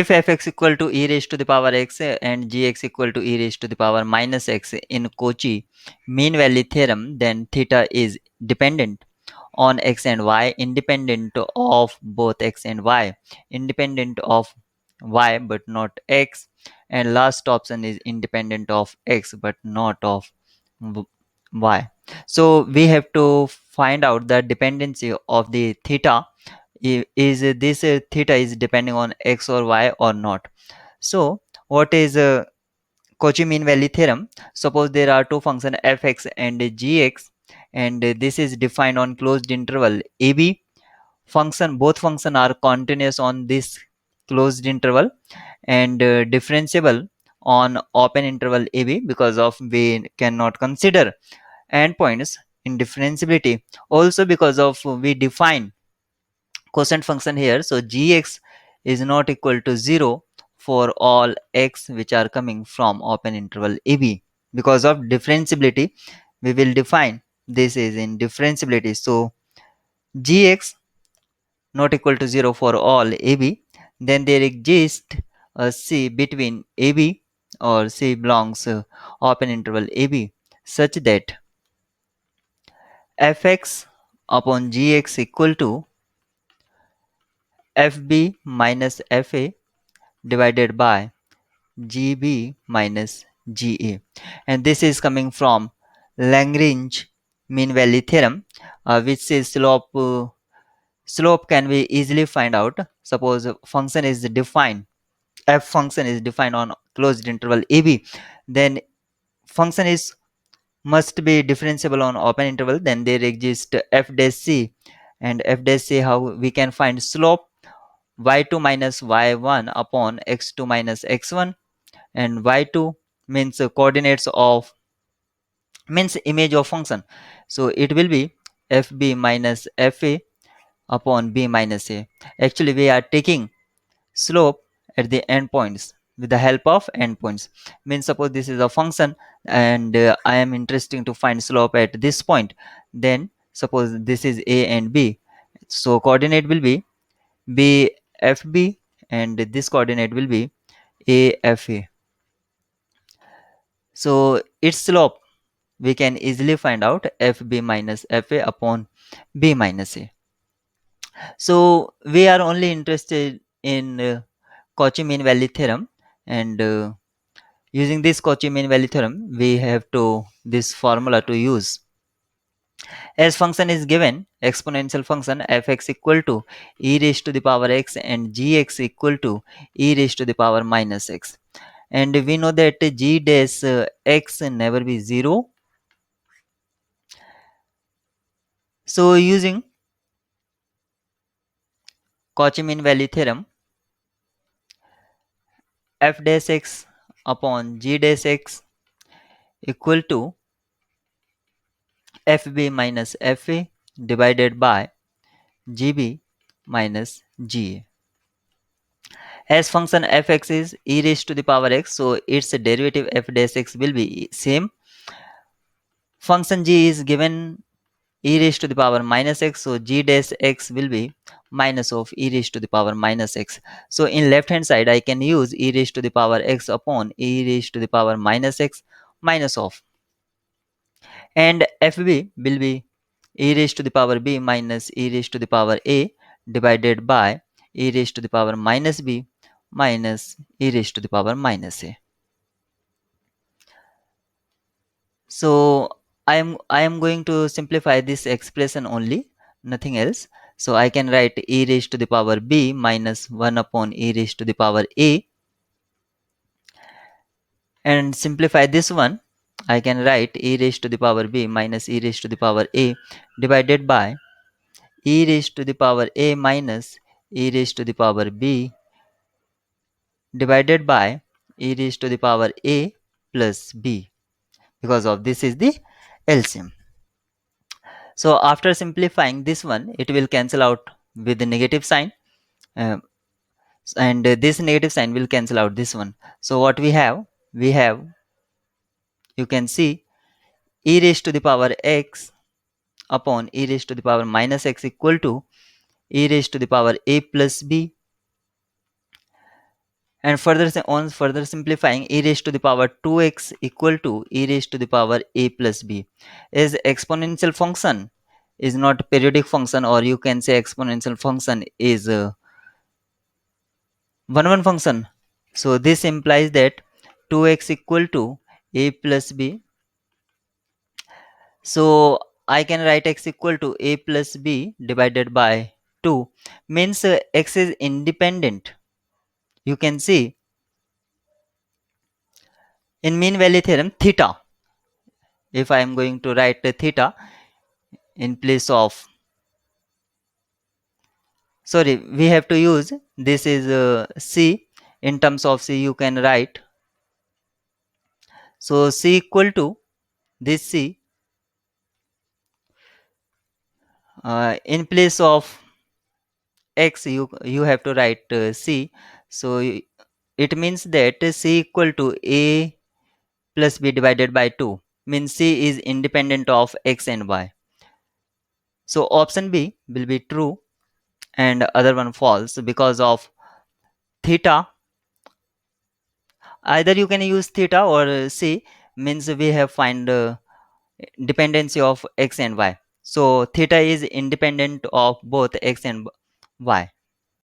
If fx equal to e raised to the power x and gx equal to e raised to the power minus x in Cauchy mean value theorem, then theta is dependent on x and y, independent of both x and y, independent of y but not x, and last option is independent of x but not of y. So we have to find out the dependency of the theta. Is this theta is depending on x or y or not. So what is Cauchy mean value theorem? Suppose there are two functions fx and gx, and this is defined on closed interval ab. Both function are continuous on this closed interval and differentiable on open interval ab, because of we cannot consider endpoints in differentiability. Also because of we define quotient function here, so gx is not equal to 0 for all x which are coming from open interval ab. Because of differentiability we will define this is in differentiability, so gx not equal to 0 for all ab. Then there exists a c between ab, or c belongs open interval ab, such that fx upon gx equal to fb minus fa divided by gb minus ga, and this is coming from Lagrange mean value theorem, which says slope can be easily find out. Suppose a function is defined, f function is defined on closed interval ab, then function is must be differentiable on open interval, then there exists f dash c, and f dash c, how we can find slope y2 minus y1 upon x2 minus x1, and y2 means coordinates of means image of function, so it will be fb minus fa upon b minus a. Actually we are taking slope at the endpoints with the help of endpoints. Means suppose this is a function and I am interested to find slope at this point, then suppose this is a and b, so coordinate will be b fb, and this coordinate will be a fa. So its slope we can easily find out fb minus fa upon b minus a. So we are only interested in Cauchy mean value theorem, and using this Cauchy mean value theorem we have to this formula to use. As function is given, exponential function fx equal to e raised to the power x and gx equal to e raised to the power minus x, and we know that g dash x never be 0. So using Cauchy mean value theorem, f dash x upon g dash x equal to fb minus fa divided by gb minus ga. As function fx is e raised to the power x, so its derivative f dash x will be same. Function g is given e raised to the power minus x, so g dash x will be minus of e raised to the power minus x. So in left hand side I can use e raised to the power x upon e raised to the power minus x minus of, and fb will be e raised to the power b minus e raised to the power a divided by e raised to the power minus b minus e raised to the power minus a. So I am going to simplify this expression only, nothing else. So I can write e raised to the power b minus 1 upon e raised to the power a, and simplify this one. I can write e raised to the power b minus e raised to the power a divided by e raised to the power a minus e raised to the power b divided by e raised to the power a plus b, because of this is the LCM. So after simplifying this one, it will cancel out with the negative sign, uh, and this negative sign will cancel out this one. So what we have, you can see e raised to the power x upon e raised to the power minus x equal to e raised to the power a plus b And on further simplifying, e raised to the power 2x equal to e raised to the power a plus b is exponential function, is not periodic function, or you can say exponential function is one function. So this implies that 2x equal to a plus b. So I can write x equal to a plus b divided by 2, means x is independent. You can see in mean value theorem theta, if I am going to write theta in place of, sorry, we have to use, this is c, in terms of c you can write, so c equal to this c, in place of x you have to write c. So it means that c equal to a plus b divided by 2, means c is independent of x and y. So option b will be true and other one false, because of theta. Either you can use theta or c, means we have find dependency of x and y. So theta is independent of both x and y.